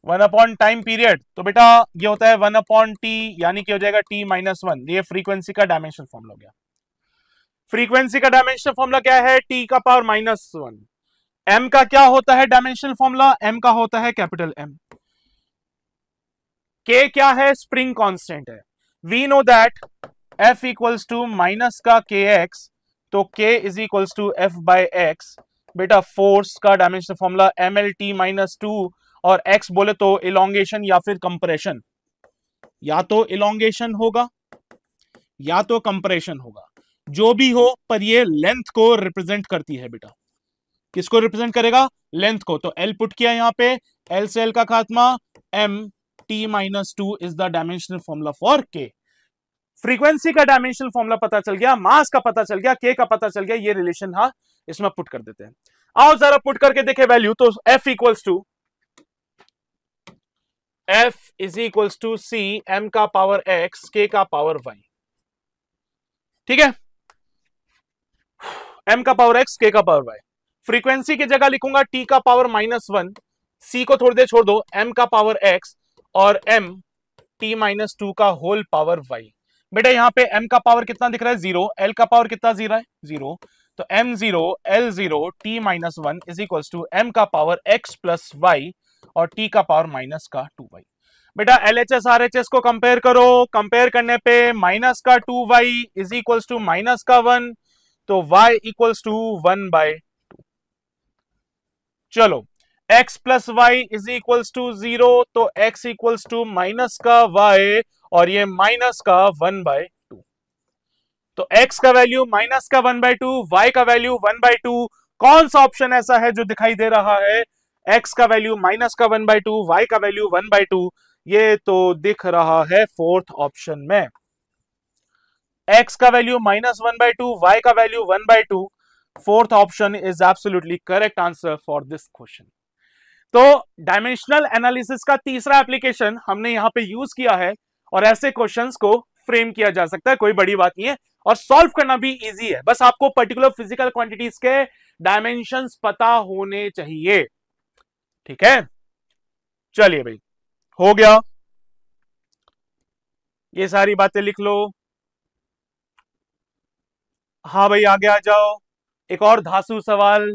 1 upon time period. तो बेटा ये होता है 1 अपॉन टी, यानी कि हो जाएगा t माइनस 1। ये फ्रीक्वेंसी का डायमेंशनल फॉर्मूला हो गया। फ्रीक्वेंसी का डायमेंशनल फॉर्मूला क्या है? t का पावर माइनस 1। m का क्या होता है डायमेंशनल फॉर्मूला? m का होता है कैपिटल M। k क्या है? स्प्रिंग कांस्टेंट है। We know that F equals to minus का kx, तो k is equals to F by x। बेटा फोर्स का डायमेंशनल फॉर्मूला mlt माइनस 2, और x बोले तो इलोंगेशन या फिर कंप्रेशन, या तो इलोंगेशन होगा या तो कंप्रेशन होगा, जो भी हो, पर ये लेंथ को रिप्रेजेंट करती है बेटा। किसको रिप्रेजेंट करेगा? लेंथ को। तो L पुट किया यहां पे, L से L का खात्मा, m t minus 2 is the dimensional formula for k। Frequency का डायमेंशनल फॉर्मूला पता चल गया, मास का पता चल गया, k का पता चल गया, ये रिलेशन हाँ इसमें पुट कर देते हैं। आओ जरा पुट करके देखे वैल्यू। तो F equals to F is equals to C m का पावर x k का पावर y। ठीक है, m का पावर x k का पावर y। फ्रीक्वेंसी की जगह लिखूंगा t का पावर माइनस 1, c को थोड़ी देर छोड़ दो, m का पावर x और m t माइनस 2 का होल पावर y। बेटा यहाँ पे m का पावर कितना दिख रहा है? 0। l का पावर कितना 0 है? 0। तो m0 l0 t minus 1 is equal to m का पावर x प्लस y और t का पावर माइनस का 2y। बेटा LHS RHS को कंपेयर करो, कंपेयर करने पे माइनस का 2y is equal to minus का 1, तो y इक्वल्स टू 1 बाय 2। चलो x plus Y is equals to 0, तो x इक्वल्स टू माइनस का y और ये माइनस का 1 बाय 2। तो x का वैल्यू माइनस का 1 बाय 2, y का वैल्यू 1 बाय 2। कौन सा ऑप्शन ऐसा है जो दिखाई दे रहा है? x का वैल्यू माइनस का 1 बाय 2, y का वैल्यू 1 बाय 2। ये तो दिख रहा है फोर्थ ऑप्शन में। x का वैल्यू माइनस 1 बाय 2, y का value 1 by 2। Fourth option is absolutely correct answer for this question. तो डायमेंशनल एनालिसिस का तीसरा एप्लीकेशन हमने यहां पे यूज किया है, और ऐसे क्वेश्चंस को फ्रेम किया जा सकता है, कोई बड़ी बात नहीं है, और सॉल्व करना भी इजी है। बस आपको पर्टिकुलर फिजिकल क्वांटिटीज के डायमेंशंस पता होने चाहिए। ठीक है, चलिए भाई, हो गया, ये सारी बातें लिख लो। हाँ भाई आगे आ जाओ। एक और धांसू सवाल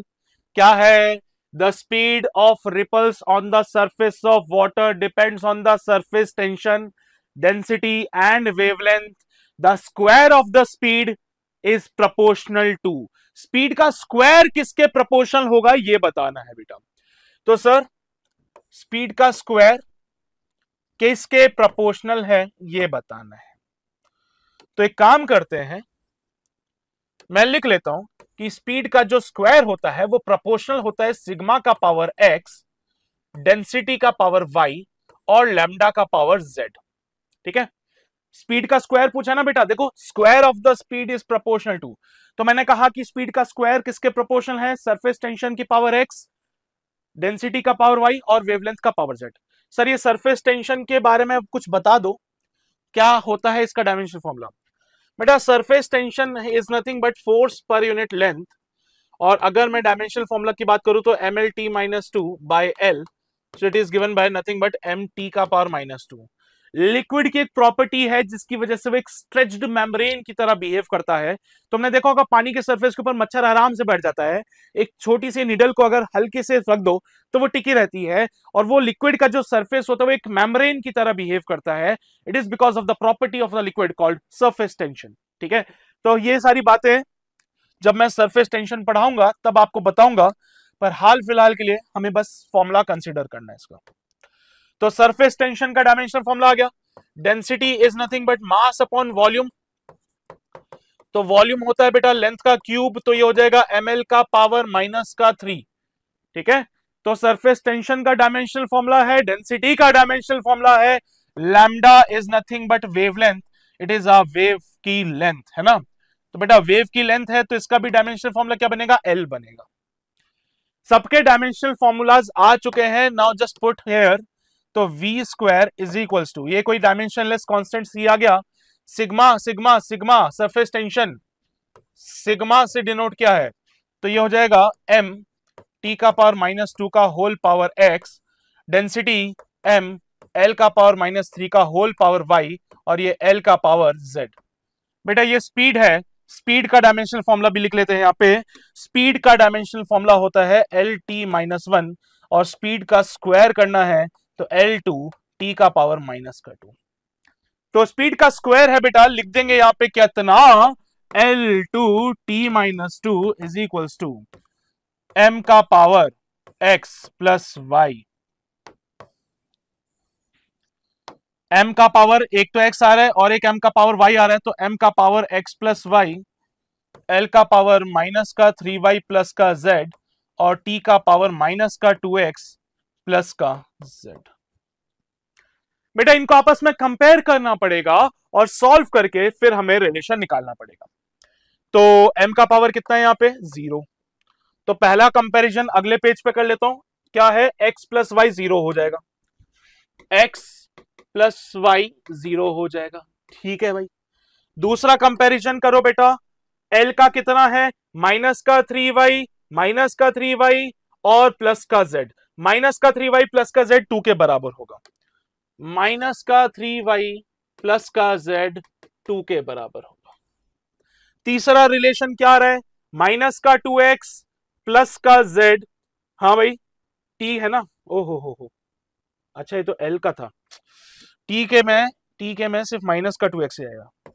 क्या है? The speed of ripples on the surface of water depends on the surface tension, density and wavelength. The square of the speed is proportional to. Speed का square किसके proportional होगा ये बताना है बेटा। तो सर speed का square किसके proportional है ये बताना है। तो एक काम करते हैं, मैं लिख लेता हूं कि स्पीड का जो स्क्वायर होता है वो प्रोपोर्शनल होता है सिग्मा का पावर x, डेंसिटी का पावर y और लैम्डा का पावर z। ठीक है, स्पीड का स्क्वायर पूछा ना बेटा, देखो square of the speed is proportional to, तो मैंने कहा कि स्पीड का स्क्वायर किसके प्रोपोर्शनल है, सरफेस टेंशन की पावर x, डेंसिटी का पावर y और वेवलेंथ का पावर z। सर ये सरफेस टेंशन के बारे में कुछ बता दो, क्या होता है इसका डायमेंशन फॉर्मूला। बेटा surface tension is nothing but force per unit length, और अगर मैं डायमेंशनल फॉर्मूला की बात करूं तो M L T minus two by L, so it is given by nothing but M T का पावर माइनस टू। लिक्विड की एक प्रॉपर्टी है जिसकी वजह से वो एक स्ट्रेच्ड मेम्ब्रेन की तरह बिहेव करता है। तुमने देखा होगा पानी के सरफेस के ऊपर मच्छर आराम से बैठ जाता है, एक छोटी सी निडल को अगर हल्के से रख दो तो वो टिकी रहती है, और वो लिक्विड का जो सरफेस होता है वो एक मेम्ब्रेन की तरह बिहेव करता है। It is because of the property of the liquid called surface tension. ठीक है, तो ये सारी बातें जब मैं सरफेस टेंशन पढ़ाऊंगा तब आपको बताऊंगा, पर हाल फिलहाल के लिए हमें बस फॉर्मूला कंसीडर करना है इसका। तो सरफेस टेंशन का डायमेंशनल फॉर्मूला आ गया, density is nothing but mass upon volume, तो वॉल्यूम होता है बेटा लेंथ का क्यूब, तो ये हो जाएगा ml का पावर माइनस का 3। ठीक है, तो सरफेस टेंशन का डायमेंशनल फॉर्मूला है, डेंसिटी का डायमेंशनल फॉर्मूला है lambda is nothing but wavelength, it is a wave की लेंथ, है ना। तो बेटा वेव की लेंथ है तो इसका भी डायमेंशनल फॉर्मूला क्या बनेगा, एल बनेगा। सबके डायमेंशनल फॉर्मूलाज आ चुके हैं, नाउ जस्ट पुट हियर, तो v square is equals to, ये कोई डायमेंशनलेस कांस्टेंट सी आ गया, sigma sigma sigma surface tension sigma से डिनोट किया है, तो ये हो जाएगा m t का पावर माइनस टू का whole power x, density m l का पावर माइनस 3 का होल पावर y, और ये l का पावर z। बेटा ये स्पीड है, स्पीड का डायमेंशनल फॉर्मूला भी लिख लेते हैं यहाँ पे। स्पीड का डायमेंशनल फॉर्मूला होता है एल टी माइनस वन, और स्पीड का स्क्वायर करना है तो एल टू टी का पावर माइनस का 2। तो स्पीड का स्क्वायर है बेटा, लिख देंगे यहाँ पे कितना, L two T minus two is equals to M का power X plus Y, m का पावर एक तो x आ रहा है और एक m का पावर y आ रहा है, तो m का power x plus Y, l का पावर माइनस का 3y प्लस का z, और t का पावर माइनस का 2x प्लस का z। बेटा इनको आपस में कंपेयर करना पड़ेगा और सॉल्व करके फिर हमें रिलेशन निकालना पड़ेगा। तो m का पावर कितना है यहाँ पे 0, तो पहला कंपैरिजन अगले पेज पे कर लेता हूं, क्या है x प्लस वाई 0 हो जाएगा, x प्लस वाई 0 हो जाएगा। ठीक है भाई, दूसरा कंपैरिजन करो बेटा, L का कितना है माइनस का 3y, माइनस का 3y और प्लस का z, माइनस का 3y प्लस का z 2 के बराबर होगा, माइनस का 3y प्लस का z 2 के बराबर होगा। तीसरा रिलेशन क्या आ रहा है, माइनस का 2x प्लस का z, हाँ भाई t है ना, ओहो हो, अच्छा ये तो L का था, t के में सिर्फ माइनस का 2x आएगा।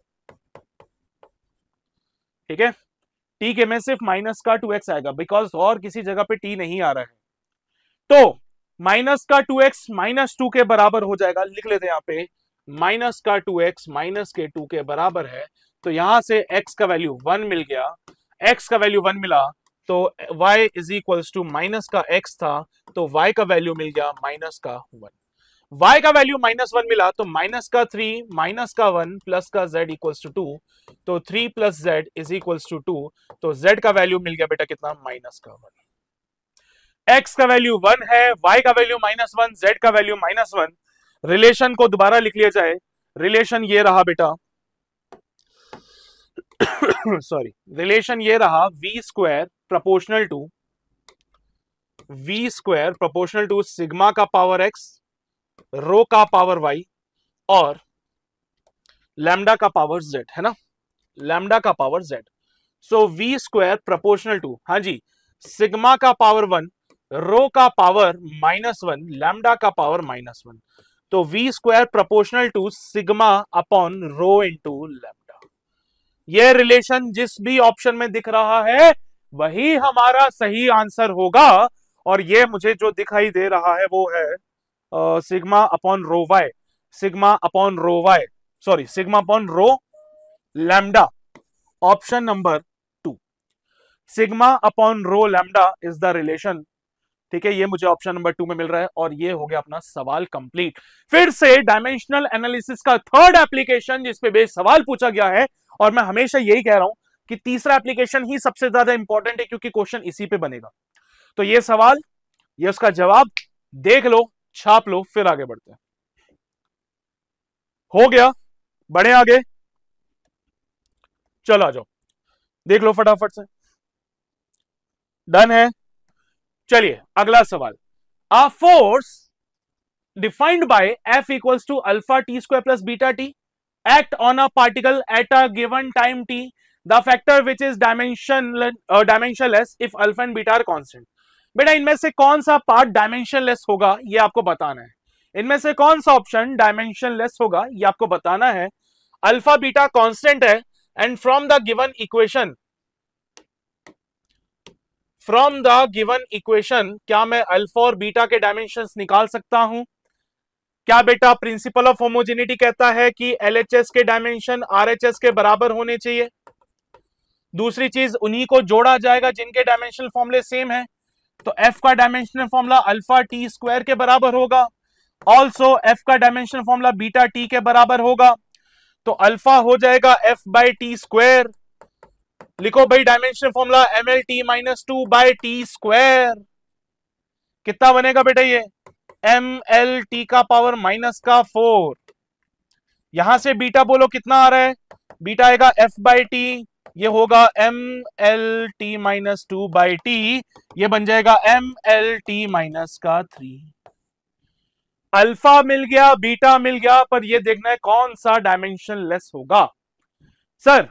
ठीक है, t के में सिर्फ माइनस का 2x आएगा, बिकॉज और किसी जगह पे t नहीं आ रहा है, तो माइनस का 2x माइनस 2 के बराबर हो जाएगा, लिख लेते हैं यहाँ पे माइनस का 2x माइनस के 2 के बराबर है, तो यहां से x का वैल्यू 1 मिल गया, x का वैल्यू 1 मिला तो y is equals to minus का x था, तो y का वैल्यू मिल गया माइनस का 1, y का वैल्यू माइनस 1 मिला तो माइनस का 3 माइनस का 1 प्लस का z इक्वल्स टू 2, तो 3 plus z is equals to 2, तो z का वैल्यू मिल गया बेटा कितना माइनस का 1। x का वैल्यू 1 है, y का वैल्यू माइनस 1, z का वैल्यू माइनस 1। रिलेशन को दोबारा लिख लिया जाए, रिलेशन ये रहा बेटा सॉरी, रिलेशन ये रहा v square proportional to sigma का पावर x, रो का पावर y और लैम्डा का पावर z, है ना, लैम्डा का power z। So v square proportional to, हाँ जी, सिग्मा का पावर 1, रो का पावर -1, लैम्डा का पावर -1, तो v square proportional to sigma upon rho into lambda. यह रिलेशन जिस भी ऑप्शन में दिख रहा है वही हमारा सही आंसर होगा, और ये मुझे जो दिखाई दे रहा है वो है sigma upon rho Y, sigma upon rho Y, sorry sigma upon rho lambda, option number 2। Sigma upon rho lambda is the relation. ठीक है, ये मुझे ऑप्शन नंबर 2 में मिल रहा है और ये हो गया अपना सवाल कंप्लीट। फिर से डायमेंशनल एनालिसिस का थर्ड एप्लीकेशन जिसपे बेस सवाल पूछा गया है, और मैं हमेशा यही कह रहा हूं कि तीसरा एप्लीकेशन ही सबसे ज्यादा इंपॉर्टेंट है क्योंकि क्वेश्चन इसी पे बनेगा। तो ये सवाल, ये उसका जवाब, देख लो, छाप लो, फिर आगे बढ़ते हैं। हो गया, बढ़े आगे, चलो आ जाओ, देख लो फटाफट से। डन है, चलिए अगला सवाल। A force defined by F equals to alpha t square plus beta t act on a particle at a given time t, the factor which is dimensionless if alpha and beta are constant। बेटा इनमें से कौन सा पार्ट डायमेंशनलेस होगा ये आपको बताना है। इनमें से कौन सा ऑप्शन डायमेंशनलेस होगा ये आपको बताना है। अल्फा बीटा कांस्टेंट है and from the given equation क्या मैं अल्फा और बीटा के डायमेंशंस निकाल सकता हूं? क्या बेटा प्रिंसिपल ऑफ होमोजेनिटी कहता है कि एलएचएस के डायमेंशन आरएचएस के बराबर होने चाहिए। दूसरी चीज, उन्हीं को जोड़ा जाएगा जिनके डायमेंशनल फॉर्मूले सेम है। तो एफ का dimensional formula alpha T square के बराबर होगा, ऑल्सो एफ का डायमेंशनल फॉर्मूला बीटा टी के बराबर होगा। तो अल्फा हो जाएगा एफ बाई टी स्क्वायर, लिखो भाई dimensional formula M L T minus 2 by T square. कितना बनेगा बेटा ये? एम एल टी का पावर माइनस का 4। यहां से बीटा बोलो कितना आ रहा है? बीटा आएगा एफ बाई टी, ये होगा M L T minus 2 by T, ये बन जाएगा एम एल टी माइनस का 3। अल्फा मिल गया, बीटा मिल गया, पर ये देखना है कौन सा डायमेंशन लेस होगा। सर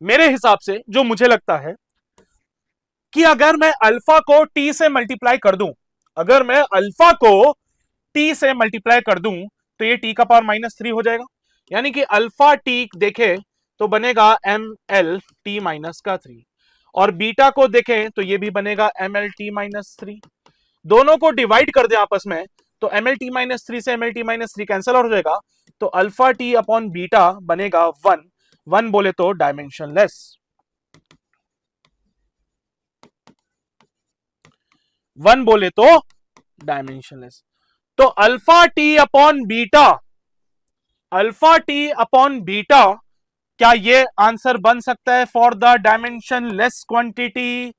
मेरे हिसाब से जो मुझे लगता है कि अगर मैं अल्फा को टी से मल्टीप्लाई कर दूं, अगर मैं अल्फा को टी से मल्टीप्लाई कर दूं तो ये टी का पावर माइनस 3 हो जाएगा, यानी कि अल्फा टी देखे तो बनेगा एम एल टी माइनस का 3, और बीटा को देखें तो ये भी बनेगा एम एल टी माइनस 3। दोनों को डिवाइड कर दे आपस में तो एम एल टी माइनस 3 से M L T minus 3 cancel हो जाएगा, तो अल्फा टी अपॉन बीटा बनेगा 1 बोले तो डायमेंशनलेस। 1 बोले तो डायमेंशनलेस। तो अल्फा टी अपॉन बीटा क्या ये आंसर बन सकता है फॉर द डायमेंशनलेस क्वांटिटी?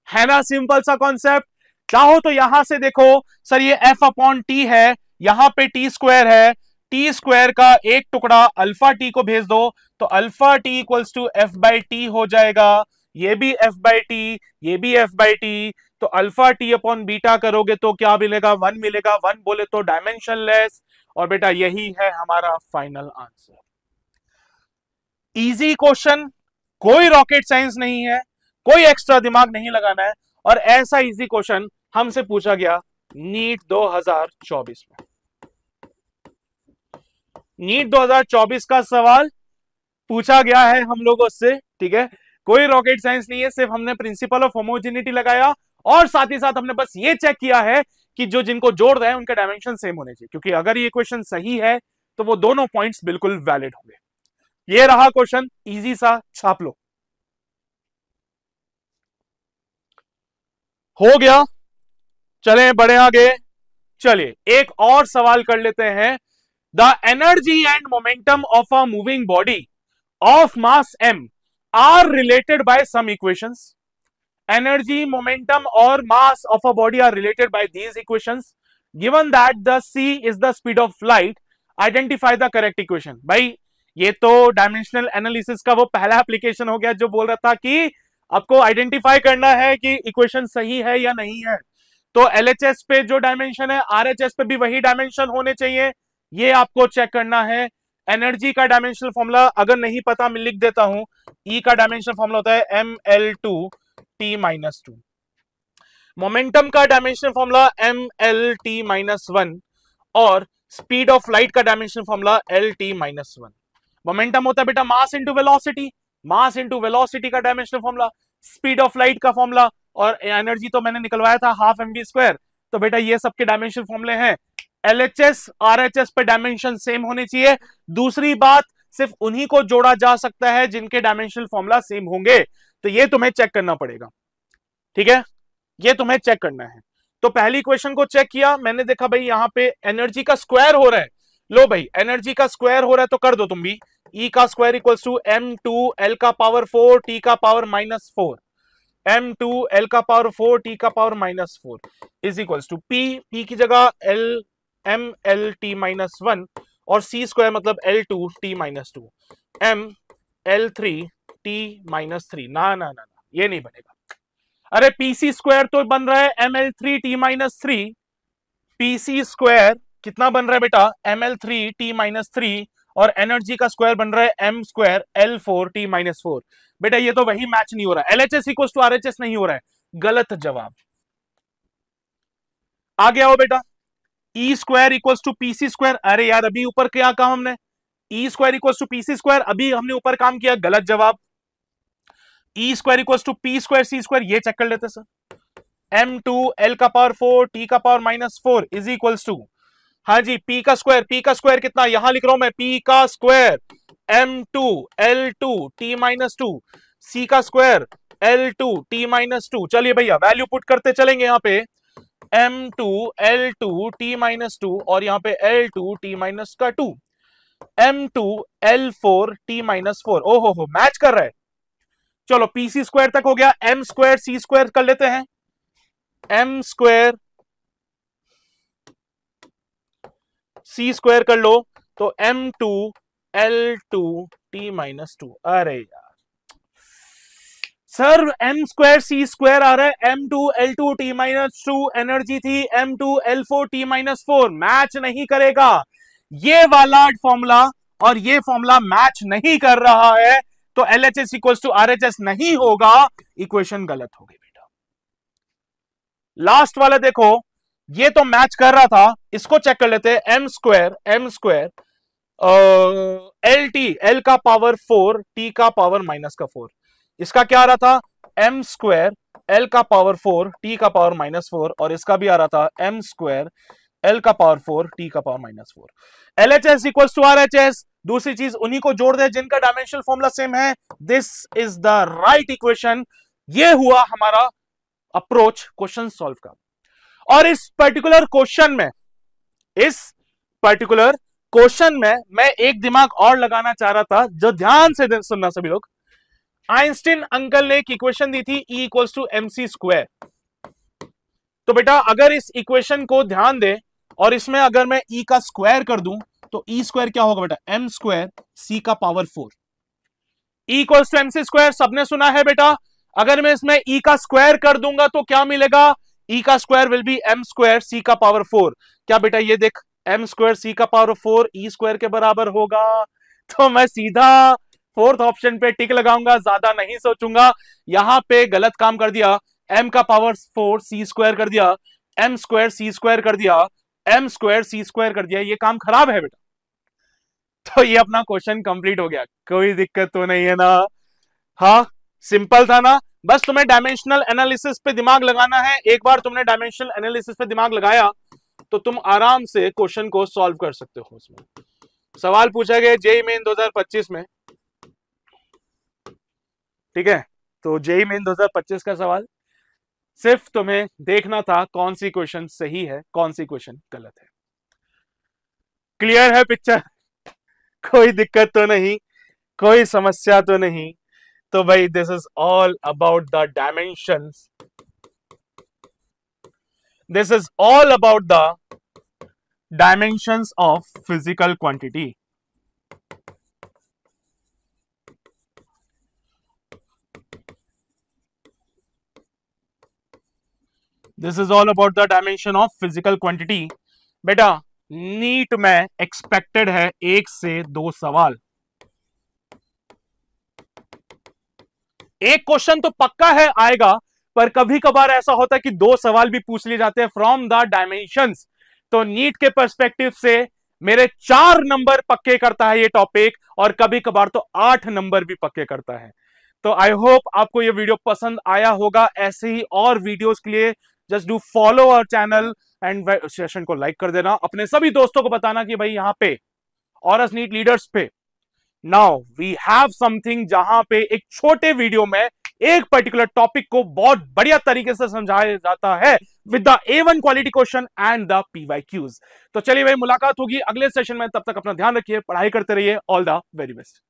है ना सिंपल सा कॉन्सेप्ट। चाहो तो यहां से देखो सर ये एफ अपॉन टी है, यहां पे टी स्क्वायर है, टी स्क्वायर का एक टुकड़ा अल्फा टी को भेज दो तो alpha T equals to F by T हो जाएगा, ये भी एफ बाई टी, ये भी एफ बाई टी। तो अल्फा टी अपॉन बीटा करोगे तो क्या मिलेगा? 1 मिलेगा। 1 बोले तो डायमेंशनलेस, और बेटा यही है हमारा फाइनल आंसर। इजी क्वेश्चन, कोई रॉकेट साइंस नहीं है, कोई एक्स्ट्रा दिमाग नहीं लगाना है, और ऐसा इजी क्वेश्चन हमसे पूछा गया नीट 2024 में। नीट 2024 का सवाल पूछा गया है हम लोगों से, ठीक है। कोई रॉकेट साइंस नहीं है, सिर्फ हमने प्रिंसिपल ऑफ होमोजेनिटी लगाया और साथ ही साथ हमने बस ये चेक किया है कि जो जिनको जोड़ रहे हैं उनके डायमेंशन सेम होने चाहिए, क्योंकि अगर ये क्वेश्चन सही है तो वो दोनों पॉइंट्स बिल्कुल वैलिड होंगे। ये रहा क्वेश्चन, इजी सा, छाप लो। हो गया, चलें बढ़े आगे। चलिए एक और सवाल कर लेते हैं। The energy and momentum of a moving body of mass m are related by some equations. Energy, momentum और mass of a body are related by these equations. Given that the c is the speed of light, identify the correct equation. भाई ये तो डायमेंशनल एनालिसिस का वो पहला एप्लीकेशन हो गया जो बोल रहा था कि आपको आइडेंटिफाई करना है कि इक्वेशन सही है या नहीं है। तो एलएचएस पे जो डायमेंशन है आरएचएस पे भी वही डायमेंशन होने चाहिए, ये आपको चेक करना है। एनर्जी का डायमेंशनल फॉर्मूला अगर नहीं पता मैं लिख देता हूं, ई का डायमेंशनल फॉर्मूला होता है ml2t-2। मोमेंटम का डायमेंशनल फॉर्मूला mlt-1 और स्पीड ऑफ लाइट का डायमेंशनल फॉर्मूला lt-1। मोमेंटम होता है बेटा mass into velocity, mass into velocity का dimensional formula, speed of light का फॉर्मूला, और एनर्जी तो मैंने निकलवाया था हाफ mv²। तो बेटा ये सबके डायमेंशनल फॉर्मूले हैं। एलएचएस आरएचएस पे डायमेंशन सेम होने चाहिए। दूसरी बात, सिर्फ उन्हीं को जोड़ा जा सकता है जिनके डायमेंशनल फॉर्मूला सेम होंगे। तो ये तुम्हें चेक करना पड़ेगा, ठीक है, ये तुम्हें चेक करना है। तो पहली इक्वेशन को चेक किया मैंने, देखा भाई यहाँ पे एनर्जी का स्क्वायर हो रहा है, लो भाई एनर्जी का स्क्वायर हो रहा है तो कर दो तुम भी, E का square equals to m2 L का पावर 4 T का पावर -4, m2 L का पावर 4 T का power -4 is equals to P की जगह MLT -1 और C स्क्वायर मतलब L2 T -2 ML3 T -3। ना ना ना ये नहीं बनेगा। अरे PC स्क्वायर तो बन रहा है ML3 T -3, PC स्क्वायर कितना बन रहा है बेटा ML3 T -3 और एनर्जी का स्क्वायर बन रहा है M स्क्वायर L4 T -4। बेटा ये तो वही मैच नहीं हो रहा है, LHS इक्वल्स टू RHS नहीं हो रहा है, गलत जवाब। आ गया हो बेटा E square equals to PC square, अरे यार अभी ऊपर क्या कहा हमने, E square equals to PC square, अभी हमने ऊपर काम किया, गलत जवाब। E square equals to P square C square, ये चेक कर लेते सर। M2 L का पावर 4 T का पावर -4 इज इक्वल्स टू, हाँ जी P का स्क्वायर कितना, यहां लिख रहा हूं मैं P का square M2 L2 T -2 C का स्क्वायर L2 T -2। चलिए भैया वैल्यू पुट करते चलेंगे, यहाँ पे M2 L2 T -2 और यहाँ पे L2 T -2, M2 L4 T -4, ओहो हो मैच कर रहा है। चलो PC स्क्वायर तक हो गया, M स्क्वायर C स्क्वायर कर लेते हैं, M स्क्वायर C स्क्वायर कर लो तो M2 L2 T -2। अरे यार sir M square C square आ रहा है, M2 L2 T -2 एनर्जी थी M2 L4 T -4, मैच नहीं करेगा ये वाला फॉर्मूला और ये फॉर्मूला मैच नहीं कर रहा है, तो LHS इक्वल्स टू RHS नहीं होगा, इक्वेशन गलत होगी बेटा। लास्ट वाला देखो ये तो मैच कर रहा था, इसको चेक कर लेते हैं। M स्क्वायर LT L का पावर 4 T का पावर -4, इसका क्या आ रहा था M स्क्वायर L का पावर 4 T का पावर -4 और इसका भी आ रहा था M स्क्वायर L का पावर 4 T का power -4। LHS equals to RHS, दूसरी चीज उन्हीं को जोड़ दे जिनका डायमेंशनल फॉर्मूला सेम है, this is the right equation. ये हुआ हमारा अप्रोच क्वेश्चन सॉल्व का। और इस पर्टिकुलर क्वेश्चन में मैं एक दिमाग और लगाना चाह रहा था, जो ध्यान से सुनना सभी लोग। आइंस्टीन अंकल ने एक इक्वेशन दी थी E equals to MC square. तो बेटा अगर इस इक्वेशन को ध्यान दे और इसमें अगर मैं E का स्क्वायर कर दूं तो E स्क्वायर क्या होगा बेटा M स्क्वायर C का power 4। E equals to MC square सबने सुना है बेटा, अगर मैं इसमें E का स्क्वायर कर दूंगा तो क्या मिलेगा, E का square will be M square C का पावर 4। क्या बेटा ये देख M स्क्वायर C का पावर 4 E स्क्वायर के बराबर होगा, तो मैं सीधा फोर्थ ऑप्शन पे टिक लगाऊंगा, ज्यादा नहीं सोचूंगा। यहां पे गलत काम कर दिया, M का पावर 4 C स्क्वायर कर दिया, M स्क्वायर C स्क्वायर कर दिया, M स्क्वायर C स्क्वायर कर दिया, ये काम खराब है बेटा। तो ये अपना क्वेश्चन कंप्लीट हो गया, कोई दिक्कत तो नहीं है ना, हाँ सिंपल था ना। बस तुम्हें डायमेंशनल एनालिसिस पे दिमाग लगाना है, एक बार तुमने डायमेंशनल एनालिसिस पे दिमाग लगाया तो तुम आराम से क्वेश्चन को सॉल्व कर सकते हो। उसमें सवाल पूछा गया जेईई मेन 2025 में, ठीक है, तो जेईई मेन 2025 का सवाल सिर्फ तुम्हें देखना था कौन सी क्वेश्चन सही है कौन सी क्वेश्चन गलत है। क्लियर है पिक्चर, कोई दिक्कत तो नहीं, कोई समस्या तो नहीं। तो भाई this is all about the dimensions, this is all about the dimensions of physical quantity. This is all about the dimension of physical quantity. बेटा नीट में एक्सपेक्टेड है 1 से 2 सवाल, एक क्वेश्चन तो पक्का है आएगा, पर कभी कभार ऐसा होता है कि 2 सवाल भी पूछ लिए जाते हैं फ्रॉम द डायमेंशंस। तो नीट के पर्सपेक्टिव से मेरे 4 नंबर पक्के करता है ये टॉपिक, और कभी कभार तो 8 नंबर भी पक्के करता है। तो आई होप आपको ये वीडियो पसंद आया होगा। ऐसे ही और वीडियोस के लिए just do follow our channel and session को लाइक कर देना, अपने सभी दोस्तों को बताना कि भाई यहाँ पे ऑरस नीट लीडर्स पे नाउ वी हैव समथिंग, जहां पे एक छोटे वीडियो में एक पर्टिकुलर टॉपिक को बहुत बढ़िया तरीके से समझाया जाता है with the A1 quality question and the PYQs। तो चलिए भाई, मुलाकात होगी अगले सेशन में, तब तक अपना ध्यान रखिए, पढ़ाई करते रहिए। All the very best.